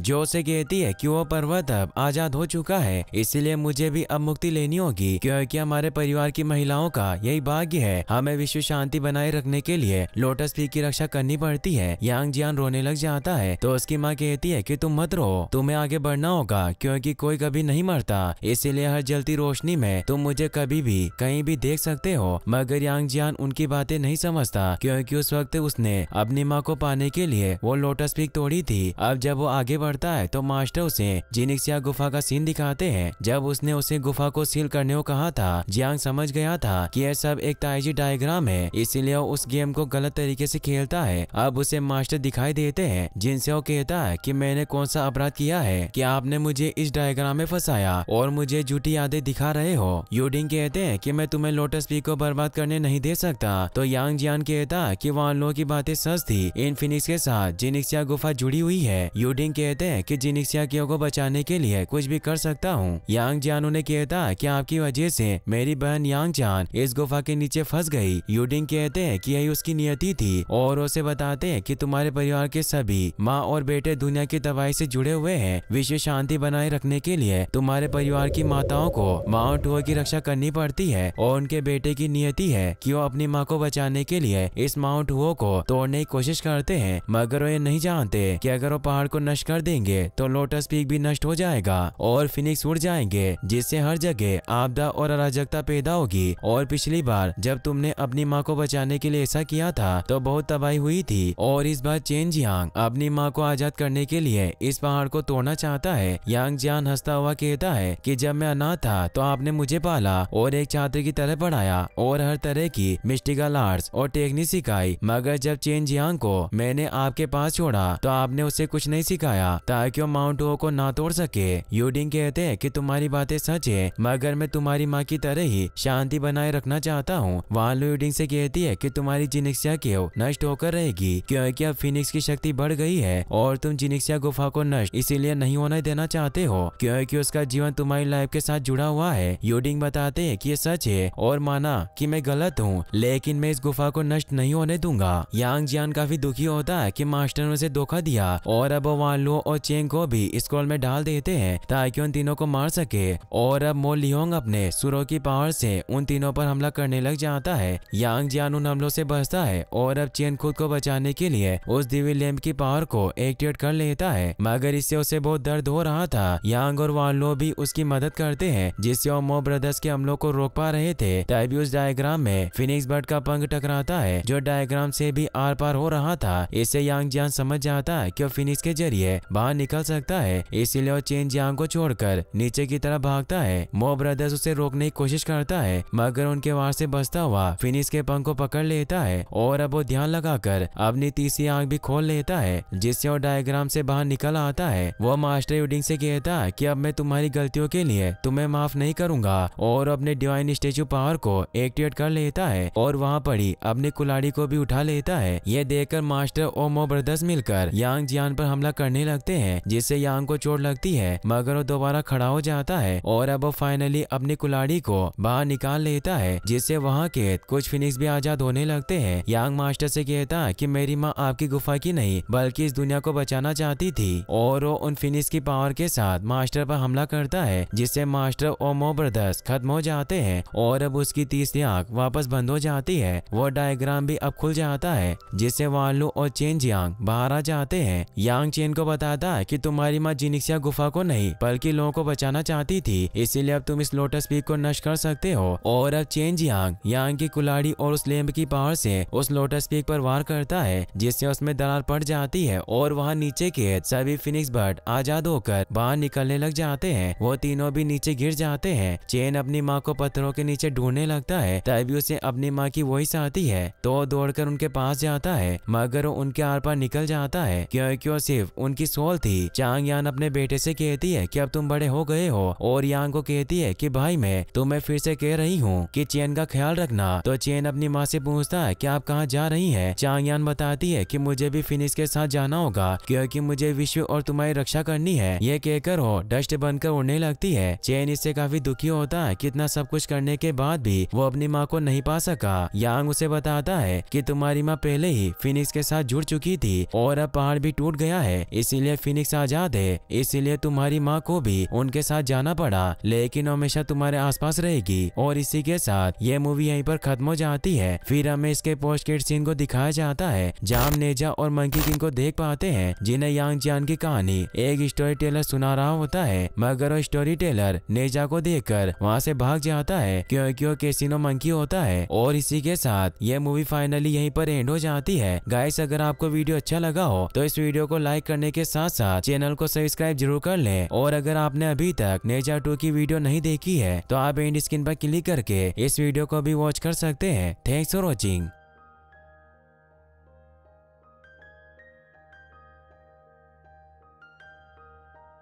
जो उसे कहती है कि वो पर्वत अब आजाद हो चुका है, इसीलिए मुझे भी अब मुक्ति लेनी होगी क्योंकि हमारे परिवार की महिलाओं का यही भाग्य है। हमें विश्व शांति बनाए रखने के लिए लोटस पीक की रक्षा करनी पड़ती है। यांग जियान रोने लग जाता है तो उसकी माँ कहती है कि तुम मत रो, तुम्हें आगे बढ़ना होगा क्योंकि कोई कभी नहीं मरता, इसीलिए हर जलती रोशनी में तुम मुझे कभी भी कहीं भी देख सकते हो। मगर यांग जियान उनकी बातें नहीं समझता क्योंकि उस वक्त उसने अपनी माँ को पाने के लिए वो लोटस पीक तोड़ी थी। अब जब वो आगे बढ़ता है तो मास्टर उसे जिनिक्सिया गुफा का सीन दिखाते हैं। जब उसने उसे गुफा को सील करने को कहा था, जियांग समझ गया था कि यह सब एक ताइजी डायग्राम है, इसीलिए वो उस गेम को गलत तरीके से खेलता है। अब उसे मास्टर दिखाई देते हैं जिनसे वो कहता है कि मैंने कौन सा अपराध किया है कि आपने मुझे इस डायग्राम में फंसाया और मुझे झूठी यादें दिखा रहे हो। यूडिंग कहते हैं कि मैं तुम्हें लोटस पीक को बर्बाद करने नहीं दे सकता। तो यांग जियान कहता है कि वहाँ लोगों की बातें सच थी, इन फिनिक्स के साथ जिनिक्सिया गुफा जुड़ी हुई है। यूडिंग कहते हैं कि जिनिक्सिया को बचाने के लिए कुछ भी कर सकता हूँ। यांग जियान उन्हें कहता है कि आपकी वजह से मेरी बहन यांग जान इस गुफा के नीचे फंस गई। यूडिंग कहते हैं कि यही उसकी नियति थी और उसे बताते हैं कि तुम्हारे परिवार के सभी माँ और बेटे दुनिया की तबाही से जुड़े हुए हैं। विश्व शांति बनाए रखने के लिए तुम्हारे परिवार की माताओं को माउंट हुआ की रक्षा करनी पड़ती है और उनके बेटे की नियति है कि वो अपनी माँ को बचाने के लिए इस माउंट हुआ को तोड़ने की कोशिश करते हैं। मगर वो ये नहीं जानते कि अगर वो पहाड़ को नष्ट कर देंगे तो लोटस पीक भी नष्ट हो जाएगा और फिनिक्स उड़ जाएंगे, जिससे हर जगह आपदा और अराजकता पैदा होगी। और पिछली बार जब तुमने अपनी माँ को बचाने के लिए ऐसा किया था तो बहुत तबाही हुई थी और इस बार चेन जियांग अपनी माँ को आजाद करने के लिए इस पहाड़ को तोड़ना चाहता है। यांग जियान हंसता हुआ कहता है कि जब मैं अनाथ था तो आपने मुझे पाला और एक छात्र की तरह पढ़ाया और हर तरह की मिस्टिकल आर्ट्स और टेक्निक सिखाई, मगर जब चेन जियांग को मैंने आपके पास छोड़ा तो आपने उसे कुछ नहीं सिखाया ताकि वो माउंट हुआ को ना तोड़ सके। यूडिंग कहते हैं कि तुम्हारी बातें सच है, मगर मैं तुम्हारी माँ की तरह ही शांति बनाए रखना चाहता हूँ। वान लू यूडिंग से कहती है कि तुम्हारी जिनिक्सिया केव नष्ट होकर रहेगी क्योंकि अब फिनिक्स की शक्ति बढ़ गई है और तुम जिनिक्सिया गुफा को नष्ट इसीलिए नहीं होने देना चाहते हो क्योंकि उसका जीवन तुम्हारी लाइफ के साथ जुड़ा हुआ है। यूडिंग बताते हैं कि ये सच है और माना कि मैं गलत हूँ, लेकिन मैं इस गुफा को नष्ट नहीं होने दूंगा। यांग जियान काफी दुखी होता है कि मास्टर ने उसे धोखा दिया और अब वान लू और चेंग को भी स्क्रॉल में डाल देते हैं ताकि उन तीनों को मार सके। और अब मो लियोंग अपने सुरों की पावर से उन तीनों पर हमला करने लग जाता है। यांग जियान उन हमलों से बचता है और अब चेन खुद को बचाने के लिए उस दिव्य लैंप की पावर को एक्टिवेट कर लेता है, मगर इससे उसे बहुत दर्द हो रहा था। यांग और वान लू भी उसकी मदद करते हैं जिससे वो मो ब्रदर्स के हमलों को रोक पा रहे थे। तभी उस डायग्राम में फिनिक्स बर्ड का पंख टकराता है जो डायग्राम से भी आर पार हो रहा था। इससे यांग जियान समझ जाता है कि वो फिनिक्स के जरिए बाहर निकल सकता है, इसीलिए वो चेन जियांग को छोड़कर नीचे की तरफ भागता है। मो ब्रदर्स उसे रोकने की कोशिश करता है मगर उनके वार से बचता हुआ फिनिक्स के पंख को पकड़ लेता है और अब वो ध्यान लगाकर अपनी तीसरी आंख भी खोल लेता है जिससे वो डायग्राम से बाहर निकल आता है। वो मास्टर यूडिंग से कहता है कि अब मैं तुम्हारी गलतियों के लिए तुम्हें माफ नहीं करूंगा और अपने डिवाइन स्टेचू पावर को एक्टिवेट कर लेता है और वहाँ पड़ी अपनी कुल्हाड़ी को भी उठा लेता है। यह देखकर मास्टर और मो ब्रदर्स मिलकर यांग जियान पर हमला करने लगते हैं जिससे यांग को चोट लगती है, मगर वो दोबारा खड़ा हो जाता है और अब वो फाइनली अपनी कुल्हाड़ी को बाहर निकाल लेता है जिससे वहाँ के कुछ फिनिक्स भी आजाद होने लगते हैं। यांग मास्टर से कहता है कि मेरी माँ आपकी गुफा की नहीं बल्कि इस दुनिया को बचाना चाहती थी और वो उन फिनिक्स की पावर के साथ मास्टर पर हमला करता है जिससे मास्टर और मो ब्रदर्स खत्म हो जाते हैं और अब उसकी तीसरी आंख वापस बंद हो जाती है। वो डायग्राम भी अब खुल जाता है जिससे वान लू और चेन जियांग बाहर आ जाते हैं। यांग चेन को बताता है कि तुम्हारी माँ जिनिक्सिया गुफा को नहीं बल्कि लोगों को बचाना चाहती थी, इसीलिए अब तुम इस लोटस पीक को नष्ट कर सकते हो। और अब चेन जियांग यांग की कुल्हाड़ी और उस लैंप की पावर से उस लोटस पीक पर वार करता है जिससे उसमें दरार पड़ जाती है और वहाँ नीचे के सभी फिनिक्स बर्ड आजाद होकर बाहर निकलने लग जाते हैं। वो तीनों भी नीचे गिर जाते हैं। चेन अपनी माँ को पत्थरों के नीचे ढूंढने लगता है, तभी उसे अपनी माँ की वॉइस आती है तो दौड़कर उनके पास जाता है, मगर वो उनके आर पार निकल जाता है क्योंकि वो सिर्फ उनकी सोल थी। चांग यान अपने बेटे से कहती है कि अब तुम बड़े हो गए हो और यांग को कहती है कि भाई मैं तुम्हें फिर से कह रही हूँ कि चेन का ख्याल रखना। तो चेन अपनी माँ से पूछता है कि आप कहाँ जा रही हैं। चांग यान बताती है कि मुझे भी फिनिक्स के साथ जाना होगा क्योंकि मुझे विश्व और तुम्हारी रक्षा करनी है। ये कहकर वो डस्ट बनकर उड़ने लगती है। चेन इससे काफी दुखी होता है कि इतना सब कुछ करने के बाद भी वो अपनी माँ को नहीं पा सका। यांग उसे बताता है कि तुम्हारी माँ पहले ही फिनिक्स के साथ जुड़ चुकी थी और अब पहाड़ भी टूट गया है, इसीलिए फिनिक्स आजाद है, इसीलिए तुम्हारी माँ को भी उनके साथ जाना पड़ा, लेकिन हमेशा तुम्हारे आसपास रहेगी। और इसी के साथ ये मूवी यहीं पर खत्म हो जाती है। फिर हमें इसके पोस्ट क्रेडिट सीन को दिखाया जाता है जहाँ हम नेजा और मंकी किंग को देख पाते हैं जिन्हें यांग जियान की कहानी एक स्टोरी टेलर सुना रहा होता है, मगर वो स्टोरी टेलर नेजा को देखकर वहाँ से भाग जाता है क्योंकि वो कैसीनो मंकी होता है। और इसी के साथ ये मूवी फाइनली यहीं पर एंड हो जाती है। गाइस, अगर आपको वीडियो अच्छा लगा हो तो इस वीडियो को लाइक करने के साथ साथ चैनल को सब्सक्राइब जरूर कर लें। और अगर आपने अभी तक नेजा 2 की वीडियो नहीं देखी है तो आप एंड स्क्रीन पर क्लिक करके इस वीडियो को भी वॉच कर सकते हैं। Thanks for watching.